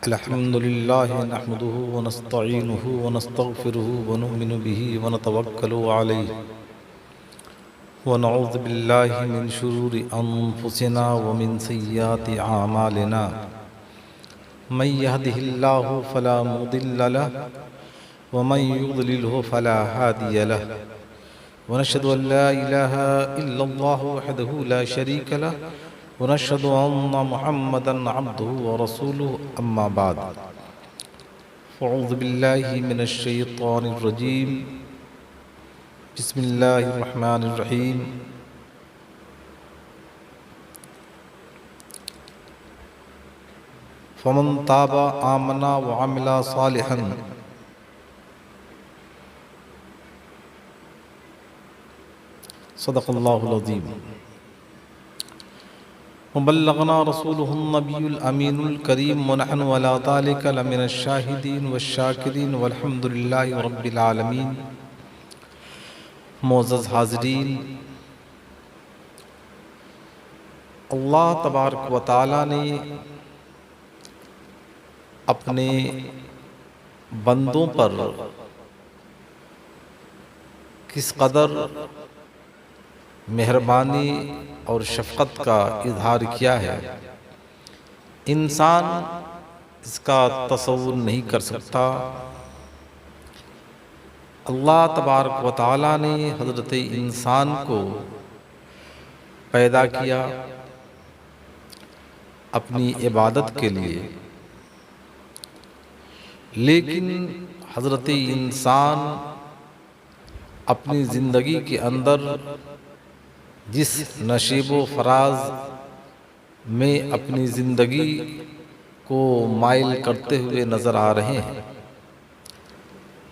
अल्हम्दुलिल्लाह नहमदुहु व नस्तईनुहु व नस्तगफिरुहु व नुमिनु बिही व नतवक्कलु अलैहि व नऊज़ु बिल्लाहि मिन शुरूरि अनफुसिना व मिन सय्यिआति अमालिना मन यहदिहिल्लाहु फला मुदिल्ल लहु व मन युद्लिलहु फला हादिय लहु व नशहदु अन ला इलाहा इल्लल्लाहु वहदहु ला शरीक लहु व नशहदु अन्न मुहम्मदन अब्दुहु व रसूलुहु अम्मा बाद फ़अऊज़ु बिल्लाहि मिनश शैतानिर रजीम बिस्मिल्लाहिर रहमानिर रहीम। फ़मन ताबा आमना व अमिला सालिहन सदक़ल्लाहुल अज़ीम। वबल्लगना रसूलुहुन नबियुल अमीनुल करीम व नहनु अला ज़ालिका लमिनश शाहिदीन वश्शाकिरीन वल्हम्दुलिल्लाहि रब्बिल आलमीन। मोअज़्ज़ज़ हाज़रीन, अल्लाह तबारक व तआला ने अपने बंदों पर किस कदर मेहरबानी और शफ़क़त का इज़हार किया है, इंसान इसका तसव्वुर नहीं कर सकता। अल्लाह तबारक व तआला ने हज़रत इंसान को पैदा किया अपनी इबादत के लिए, लेकिन हज़रत इंसान अपनी ज़िंदगी के अंदर जिस नशीब व फराज में अपनी ज़िंदगी को माइल करते हुए नज़र आ रहे हैं,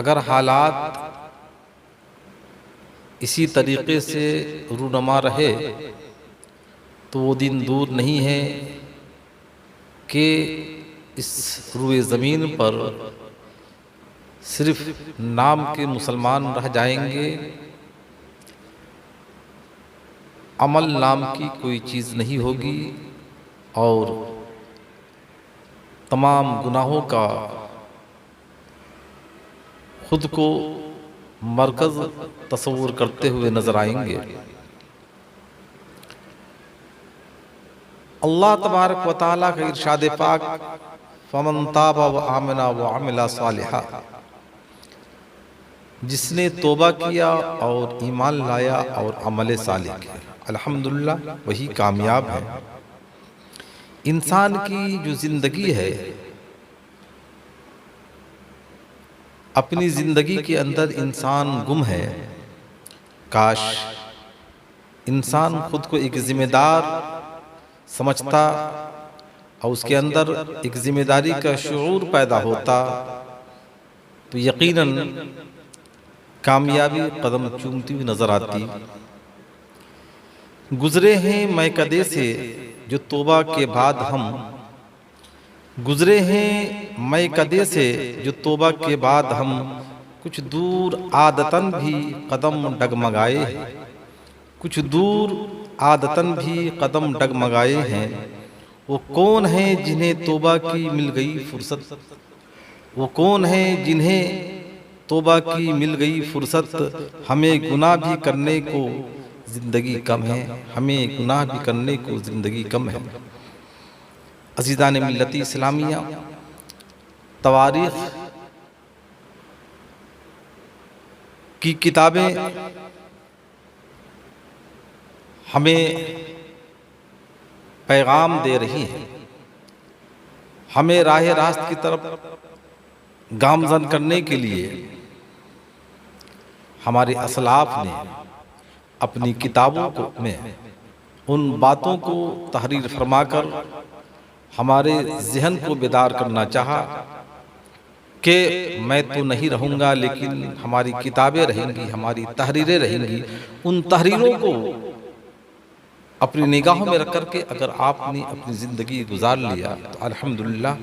अगर हालात इसी तरीक़े से रूनमा रहे तो वो दिन दूर नहीं है कि इस रुए ज़मीन पर सिर्फ़ नाम के मुसलमान रह जाएंगे, अमल नाम की कोई चीज़ नहीं होगी और तमाम गुनाहों का खुद को मरकज़ तस्वुर करते हुए नज़र आएंगे। अल्लाह तबारक व तआला का इरशाद पाक फ़मन ताबा व आमना व अमिला सालिहा, जिसने तौबा किया और ईमान लाया और अमल सालिह किया, अल्हम्दुलिल्लाह वही कामयाब है। इंसान की जो ज़िंदगी है, अपनी ज़िंदगी के अंदर इंसान गुम है। काश इंसान खुद को एक ज़िम्मेदार समझता और उसके अंदर एक ज़िम्मेदारी का शऊर पैदा होता तो यकीनन कामयाबी कदम चूमती हुई नज़र आती। गुज़रे हैं मैकदे से जो तौबा के बाद हम, गुज़रे हैं मैकदे से जो तौबा के बाद हम, कुछ दूर आदतन भी कदम डगमगाए हैं, कुछ दूर आदतन भी कदम डगमगाए हैं। वो कौन हैं जिन्हें तौबा की मिल गई फुर्सत, वो कौन हैं जिन्हें तौबा की मिल गई फुर्सत। हमें गुनाह भी करने को ज़िंदगी कम है, हमें गुनाह भी करने को ज़िंदगी कम है। अज़ीज़ान मिल्लत इस्लामिया, तवारीख़ की किताबें हमें पैगाम दे रही हैं, हमें राह रास्त की तरफ गामज़न करने के लिए हमारे असलाफ ने अपनी किताबों को में उन बातों को तहरीर फरमाकर हमारे ज़हन को बेदार करना चाहा कि मैं तो नहीं रहूँगा लेकिन हमारी किताबें रहेंगी, हमारी तहरीरें रहेंगी। उन तहरीरों को अपनी निगाहों में रख करके अगर आपने अपनी ज़िंदगी गुजार लिया तो अल्हम्दुलिल्लाह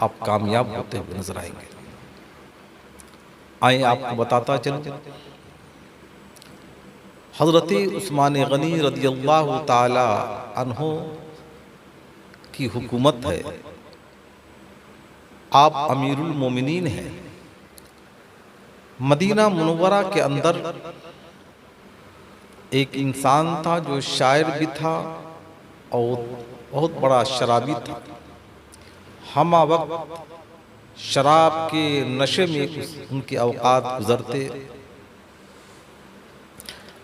आप कामयाब होते हुए नजर आएंगे। आए आपको बताता चलूं, हज़रत उस्मान गनी रज़ियल्लाहु ताला अन्हु की हुकूमत है। आप अमीरुल मोमिनीन हैं। मदीना मुनव्वरा के अंदर एक इंसान था जो शायर भी था और बहुत बड़ा शराबी था। हमा वक्त शराब के नशे में उनके औकात गुजरते।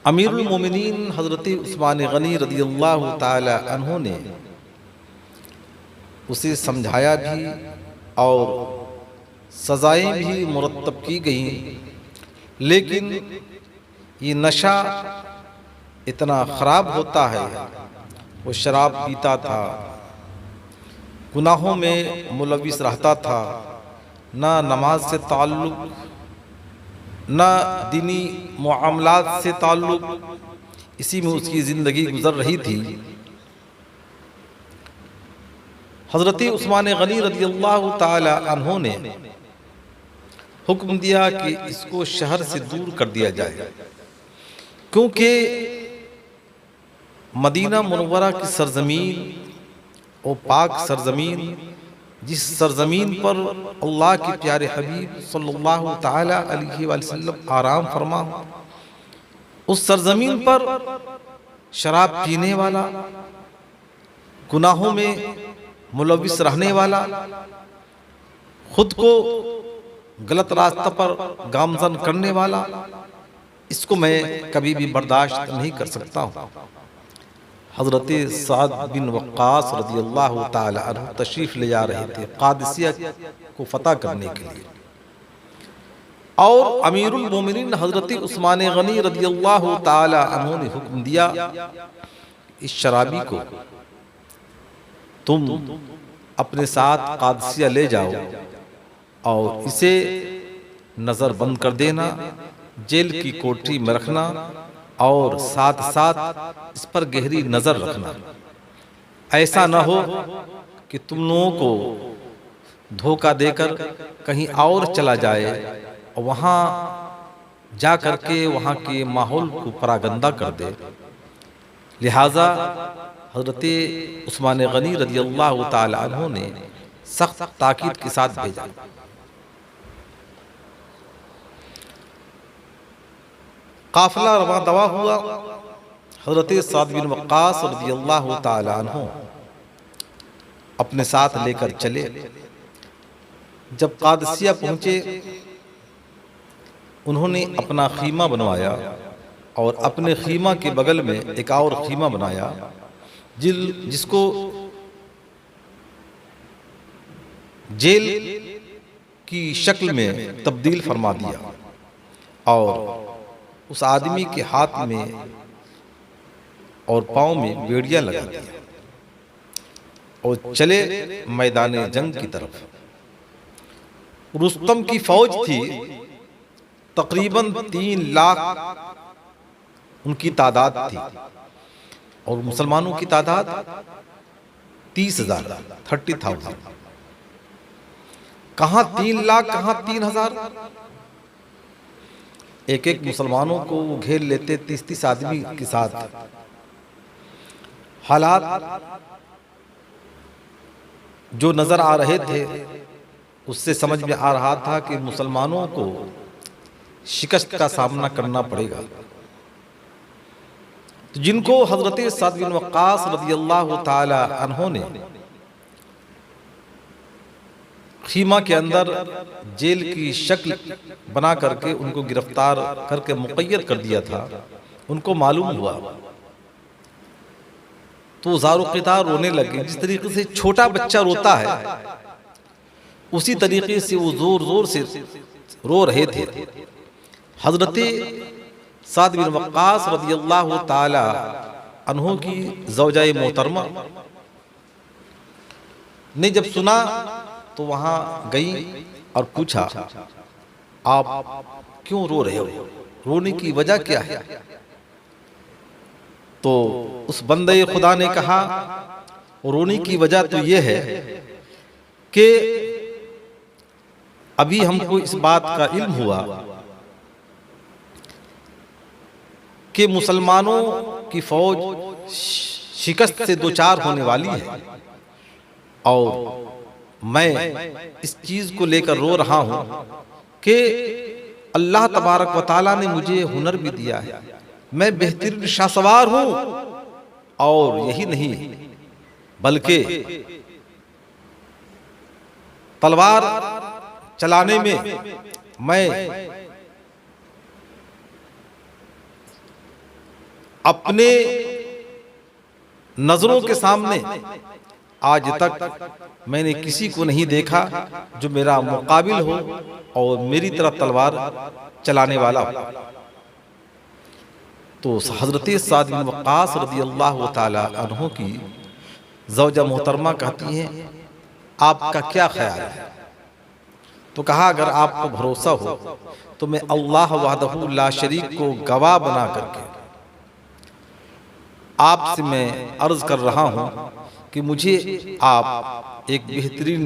अमीरुल मोमिनीन हज़रत उस्मान गनी रज़ियल्लाहु ताला अन्हु ने उसे समझाया भी और सज़ाएं भी मुरत्तब की गई, लेकिन ये नशा इतना ख़राब होता है। वो शराब पीता था, गुनाहों में मुलविस रहता था, ना नमाज से ताल्लुक़, ना दीनी मुआमलात से ताल्लुक़, इसी में उसकी ज़िंदगी गुज़र रही थी। हज़रत उस्मान गनी रज़ियल्लाहु ताला अन्हु ने हुक्म दिया कि इसको शहर से दूर कर दिया जाए, क्योंकि मदीना मुनव्वरा की सरजमीन और पाक सरजमीन, जिस सरजमीन पर अल्लाह के प्यारे हबीब सल्लल्लाहु ताला अलैहि वसल्लम आराम फरमा, उस सरजमीन पर शराब पीने वाला, गुनाहों में मुलविस रहने वाला, खुद को गलत रास्ते पर गामजन करने वाला, इसको मैं कभी भी बर्दाश्त नहीं कर सकता हूँ। हज़रत साद बिन वक्कास रज़ियल्लाहु ताला अन्हु तशरीफ़ ले जा रहे थे कादिसिया को फतह करने के लिए, और अमीरुल मोमिनीन हज़रत उस्मान गनी रज़ियल्लाहु ताला अन्हु ने हुक्म दिया, इस शराबी को तुम अपने साथ कादिसिया ले जाओ और इसे नज़र बंद कर देना, जेल की कोठरी में रखना और साथ साथ इस पर गहरी नज़र रखना। ऐसा न हो कि तुम लोगों को धोखा देकर कहीं और चला जाए और वहाँ जा कर के वहाँ के माहौल को परागंदा कर दे। लिहाजा हज़रत उस्मान गनी रज़ियल्लाहु ताला अन्हु ने सख्त ताकीद के साथ भेजा। काफिला रवा दवा हुआ। हज़रत साद बिन वक्कास रज़ियल्लाहु ताला अन्हु अपने साथ लेकर चले। जब कादिसिया पहुँचे, उन्होंने अपना खीमा बनवाया और अपने खीमा के बगल में एक और खीमा बनाया, जिसको जेल की शक्ल में तब्दील फरमा दिया और उस आदमी के हाथ में और पाँव में बेड़ियां लगा दी और चले मैदान जंग की तरफ। रुस्तम की फौज थी, तकरीबन 3 लाख उनकी तादाद थी और मुसलमानों की तादाद 30,000, 30,000। कहाँ 3 लाख, कहाँ 3,000। एक एक मुसलमानों को वो घेर लेते 30-30 आदमी के साथ। हालात जो नजर आ रहे थे उससे समझ में आ रहा था कि मुसलमानों को शिकस्त का सामना करना पड़ेगा। तो जिनको हजरत साद बिन वक्कास रज़ियल्लाहु ताला अन्हु ने खीमा के अंदर जेल की शक्ल बना करके उनको गिरफ्तार करके मुक़य्यद कर दिया था, उनको मालूम हुआ तो ज़ारो क़ितार रोने लगे। जिस तरीके से छोटा बच्चा रोता है उसी तरीके से वो जोर जोर से रो रहे थे। हजरत साद बिन वक्कास रज़ियल्लाहु ताला अन्हु की ज़ौजाए मोहतरमा ने जब सुना तो वहां गई और पूछा, आप क्यों रो रहे हो, रोने की वजह क्या है? तो उस बंदे खुदा ने कहा, रोने की वजह तो यह है कि अभी हमको इस बात का इल्म हुआ कि मुसलमानों की फौज शिकस्त से दो चार होने वाली है और मैं इस चीज को लेकर रो रहा हूं कि अल्लाह तबारक व तआला ने मुझे हुनर भी दिया है, मैं बेहतरीन शाहसवार हूं, और यही नहीं बल्कि तलवार चलाने में मैं अपने नजरों के सामने आज तक मैंने किसी को नहीं देखा जो मेरा मुकाबिल हो और मेरी तरह तलवार चलाने वाला हो। तो हजरत साद बिन वक्कास रज़ियल्लाहु ताला अन्हु की ज़ौजा मोहतरमा कहती हैं, आपका क्या ख्याल है? तो कहा, अगर आपको भरोसा हो तो मैं अल्लाह वहदहू ला शरीक को गवाह बना करके आपसे मैं अर्ज कर रहा हूं कि मुझे आप एक बेहतरीन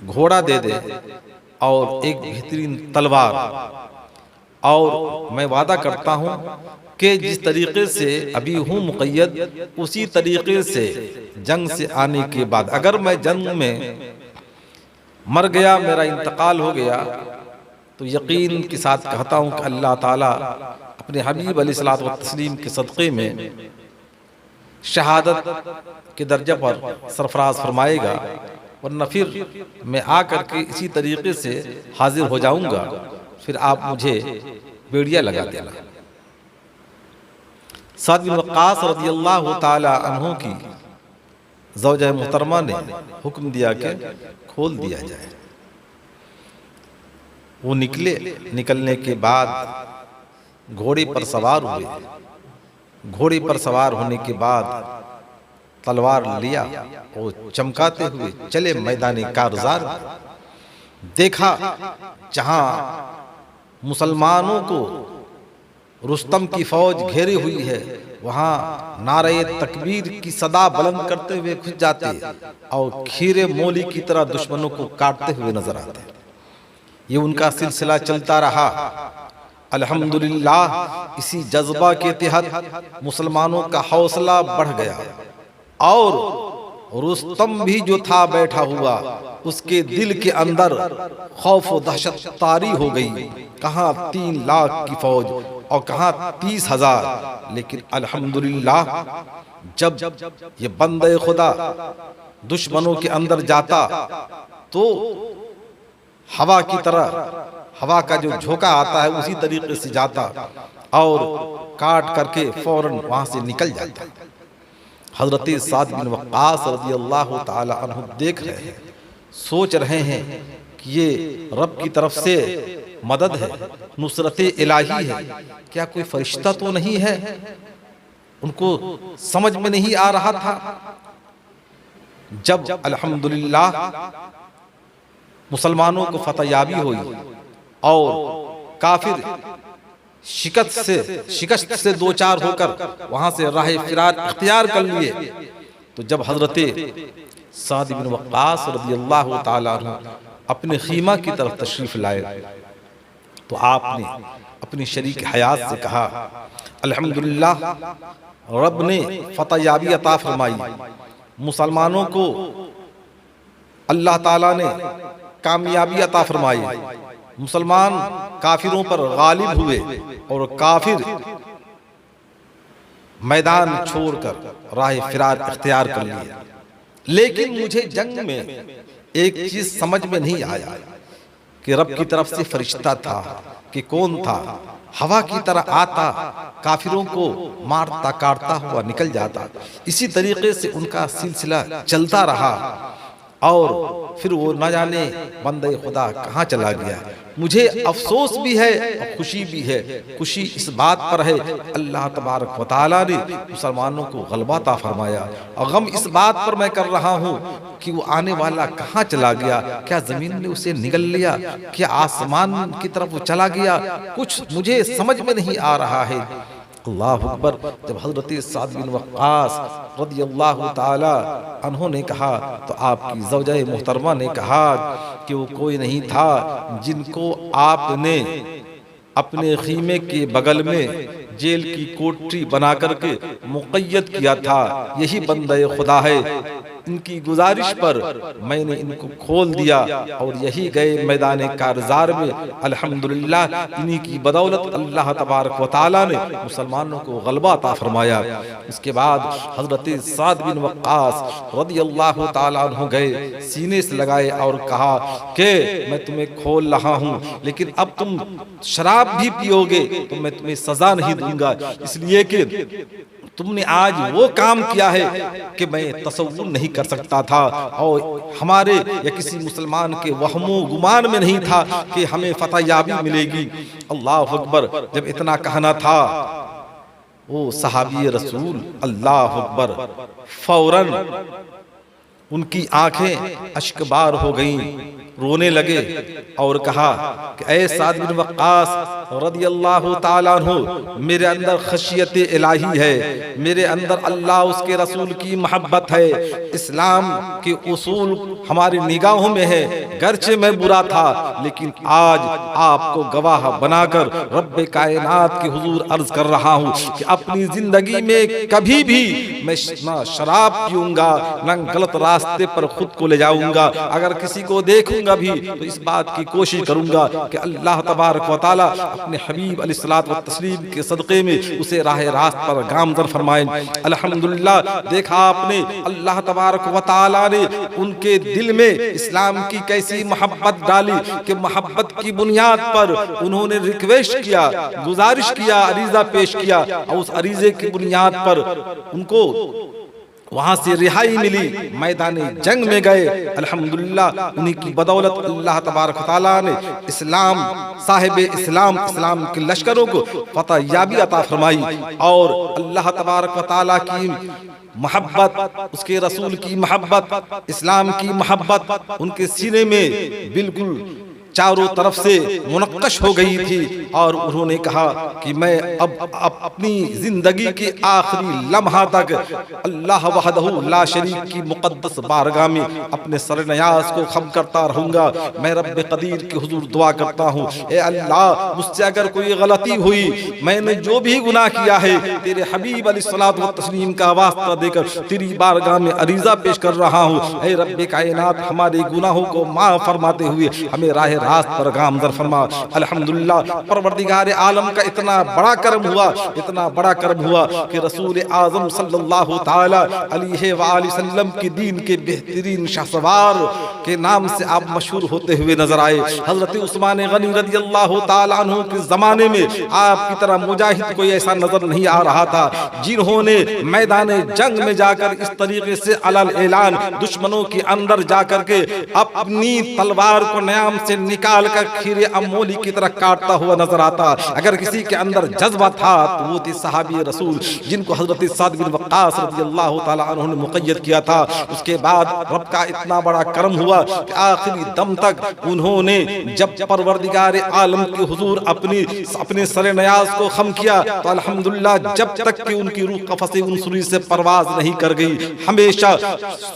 घोड़ा दे दे और एक बेहतरीन तलवार, और मैं वादा करता हूं कि जिस तरीके से अभी हूं मुक़य्यद, उसी तरीके से जंग से आने के बाद अगर मैं जंग में मर गया, मेरा इंतकाल हो गया, तो यकीन के साथ कहता हूं कि अल्लाह ताला अपने हबीब अलैहिस्सलातु व तस्लीम के सदक़े में शहादत के दर्जे पर सरफराज फरमाएगा, वरना फिर मैं आकर के इसी तरीके से हाजिर हो जाऊंगा, फिर आप मुझे बेड़िया लगा देना। साद बिन वक्कास रज़ियल्लाहु ताला अन्हु की ज़ौजा मोहतरमा ने हुक्म दिया कि खोल दिया जाए। वो निकले, निकलने के बाद घोड़े पर सवार हुए। घोड़े पर सवार होने के बाद तलवार लिया और चमकाते हुए चले मैदान कारज़ार। देखा जहां मुसलमानों को रुस्तम की फौज घेरे हुई है, वहां नारे तकबीर की सदा बुलंद करते हुए घुस जाते और खीरे मोली की तरह दुश्मनों को काटते हुए नजर आते। ये उनका सिलसिला चलता रहा। अल्हम्दुलिल्लाह इसी जज्बा के तहत मुसलमानों का हौसला बढ़ गया और रुस्तम भी जो था बैठा हुआ, उसके दिल के अंदर खौफ व दहशत तारी हो गई। कहाँ 3 लाख की फौज और कहाँ 30,000। लेकिन अल्हम्दुलिल्लाह जब ये बंदे खुदा दुश्मनों के अंदर जाता तो हवा की तरह, हवा का जो झोंका आता है उसी तरीके से जाता और काट करके फौरन वहां से निकल जाता। हजरत साद बिन वक्कास रज़ियल्लाहु ताला अन्हु देख रहे हैं, सोच रहे हैं कि ये रब की तरफ से मदद है, नुसरत इलाही है, क्या कोई फरिश्ता तो नहीं है? उनको समझ में नहीं आ रहा था। जब अल्हम्दुलिल्लाह मुसलमानों को फतहयाबी हुई और काफिर शिकस्त से दो चार होकर वहां से राह फिरार इख्तियार कर लिए, तो जब हजरत साद बिन वक्कास रज़ियल्लाहु ताला अन्हु अपने खीमा की तरफ तशरीफ लाए, तो आपने अपनी शरीक हयात से कहा, अल्हम्दुलिल्लाह रब ने फतहयाबी अता फरमाई, मुसलमानों को अल्लाह ताला ने कामयाबी अता फरमाई, मुसलमान काफिरों पर गालिब हुए और काफिर मैदान छोड़कर राह फिरार इख्तियार कर लिए। लेकिन मुझे जंग में एक चीज समझ में नहीं आया कि रब की तरफ से फरिश्ता था कि कौन था। हवा की तरह आता, काफिरों को मारता काटता हुआ निकल जाता। इसी तरीके से उनका सिलसिला चलता रहा और फिर वो न जाने बंदे खुदा कहाँ चला गया। मुझे अफसोस भी है और खुशी भी है। खुशी इस बात पर है अल्लाह तबारक व तआला ने मुसलमानों को गलबा ता फरमाया, और गम इस बात पर मैं कर रहा हूँ कि वो आने वाला कहाँ चला गया। क्या जमीन ने उसे निगल लिया? क्या आसमान की तरफ वो चला गया? कुछ मुझे समझ में नहीं आ रहा है। अल्लाह अकबर। जब हजरत साद बिन वक्कास रज़ियल्लाहु ताला अन्हु ने कहा, तो आपकी ज़ौजा मोहतरमा ने कहा कि वो कोई नहीं था जिनको आपने अपने खीमे के बगल में जेल की कोठरी बना करके मुक़य्यद किया था, यही बंदे खुदा है इनकी गुजारिश पर मैंने इनको खोल दिया और यही गए मैदान कारजार में। अल्हम्दुलिल्लाह इन्हीं की बदौलत अल्लाह तबारक व तआला ने मुसलमानों को गलबा अता फरमाया। इसके बाद हजरत साद बिन वक्कास रदियल्लाहु ताला अन्हु गए, सीने से लगाए और कहा कि मैं तुम्हें खोल रहा हूँ, लेकिन अब तुम शराब भी पियोगे तो मैं तुम्हें सजा नहीं दूंगा, इसलिए कि तुमने आज वो काम किया है कि मैं तसव्वुर नहीं कर सकता था और हमारे या किसी मुसलमान के वहमो गुमान में नहीं था कि हमें फतहयाबी मिलेगी। अल्लाह अकबर। जब इतना कहना था वो सहाबी रसूल अल्लाह अकबर फौरन उनकी आंखें अश्कबार हो गईं, रोने लगे और कहा कि ऐ साद बिन वक्कास रदियल्लाहु ताला अन्हु, मेरे अंदर खशियत इलाही है, मेरे अंदर अल्लाह उसके रसूल की मोहब्बत है, इस्लाम के उसूल हमारी निगाहों में है। गर्चे मैं बुरा था लेकिन आज आपको गवाह बनाकर रब्बे कायनात के हुजूर अर्ज कर रहा हूँ कि अपनी जिंदगी में कभी भी मैं ना शराब पीऊंगा ना गलत रास्ते पर खुद को ले जाऊंगा। अगर किसी को देखूंगा भी तो इस बात की कोशिश करूंगा कि अल्लाह तबारक व तआला अपने हबीब अलैहिस्सलातु व तस्लीम के सदक़े में उसे राह रास्त पर गामज़र फरमाए। अल्हम्दुलिल्लाह देखा आपने अल्लाह तबारक व तआला ने उनके दिल में इस्लाम की कैसी मोहब्बत डाली कि मोहब्बत की बुनियाद पर उन्होंने रिक्वेस्ट किया, गुजारिश किया, अरीजा पेश किया और उस अरीजे की बुनियाद पर उनको वहां से रिहाई मिली, मैदान जंग में गए। अल्हम्दुलिल्लाह उन्हीं की बदौलत अल्लाह तबारक व तआला ने इस्लाम साहिब इस्लाम के लश्करों को फतहयाबी अता फरमाई और अल्लाह तबारक व तआला की मोहब्बत, उसके रसूल की मोहब्बत, इस्लाम की मोहब्बत उनके सीने में बिल्कुल चारों तरफ से मुनक्कश हो गई थी और उन्होंने कहा कि मैं अब अपनी जिंदगी के आखिरी लम्हा तक अल्लाह वहदहू ला शरीक की मुक़द्दस बारगाह में अपने सरनयाज को खम करता रहूंगा। मैं रब्बे कदीर के हुजूर दुआ करता हूँ, ए अल्लाह मुझसे अगर कोई गलती हुई, मैंने जो भी गुनाह किया है, तेरे हबीब अलैहिस्सलातु व तस्लीम का वास्ता देकर तेरी बारगाह में अरीजा पेश कर रहा हूँ। ए रब्बे कायनात हमारे गुनाहों को माफ फरमाते हुए हमें राह रास्त पर गामज़र फरमा। अल्हम्दुलिल्लाह परवरदिगार आलम का इतना बड़ा करम हुआ, इतना बड़ा करम हुआ कि रसूल आज़म सल्लल्लाहु ताला अलैहि वसल्लम की दीन के बेहतरीन शाहसवार के नाम से आप मशहूर होते हुए नजर आए। हजरत उस्मान गनी रज़ियल्लाहु ताला अन्हु के जमाने में आपकी तरह मुजाहिद कोई ऐसा नजर नहीं आ रहा था जिन्होंने मैदान जंग में जाकर इस तरीके से अलल ऐलान दुश्मनों के अंदर जाकर के अपनी तलवार को न्याम से निकाल कर खीरे अमोली की तरह काटता हुआ नजर आता। अगर किसी के अंदर जज्बा था तो वो थे सहाबी रसूल जिनको हजरत साद बिन वक्कास रज़ियल्लाहु ताला अन्हु ने मुक़य्यद किया था। उसके बाद रब का इतना बड़ा करम हुआ कि आखिरी दम तक उन्होंने जब परवरदिगार आलम के हुजूर अपने सरे नयाज को खम किया तो अल्हम्दुलिल्लाह जब तक कि उनकी रूह कफ़स उनसुरी से परवाज नहीं कर गई, हमेशा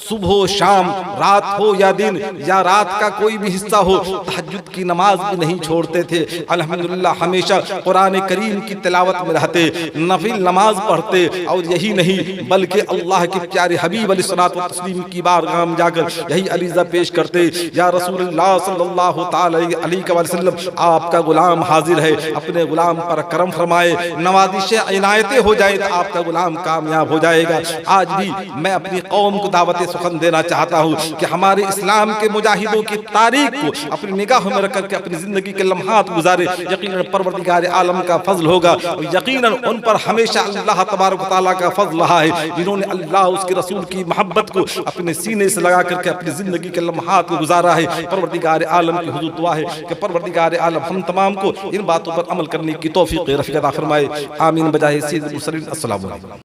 सुबह शाम रात हो या दिन या रात का कोई भी हिस्सा हो तहज्जुद की नमाज भी नहीं छोड़ते थे। अल्हम्दुलिल्लाह हमेशा कुरान करीम की तिलावत में रहते, नफिल नमाज पढ़ते और यही नहीं बल्कि अल्लाह के प्यारे हबीब अलैहिस्सलातु व तस्लीम की बारगाह में जाकर यही अरीज़ा पेश करते, या रसूलुल्लाह सल्लल्लाहु ताला अलैहि वसल्लम आपका गुलाम हाजिर है, अपने गुलाम पर करम फरमाए, नवाजिश इनायतें हो जाए तो आपका गुलाम कामयाब हो जाएगा। आज भी मैं अपनी कौम को दावत सुखन देना चाहता हूँ कि हमारे इस्लाम के मुजाहिदों की तारीख को अपनी निगाह में रख करके अपनी जिंदगी के लम्हात गुजारे। यकीनन परवरदिगार आलम का फजल होगा और यकीनन उन पर हमेशा अल्लाह तबारक व तआला का फजल रहा है जिन्होंने अल्लाह उसके रसूल की मोहब्बत को अपने सीने से लगा करके अपनी जिंदगी के लम्हात को गुजारा है। परवरदिगार आलम की हुजूर दुआ है कि परवरदिगार आलम हम तमाम को इन बातों पर अमल करने की तौफीक रफ़ीक अता फरमाए। आमीन बजाए सय्यिदुल मुरसलीन। अस्सलामु अलैकुम।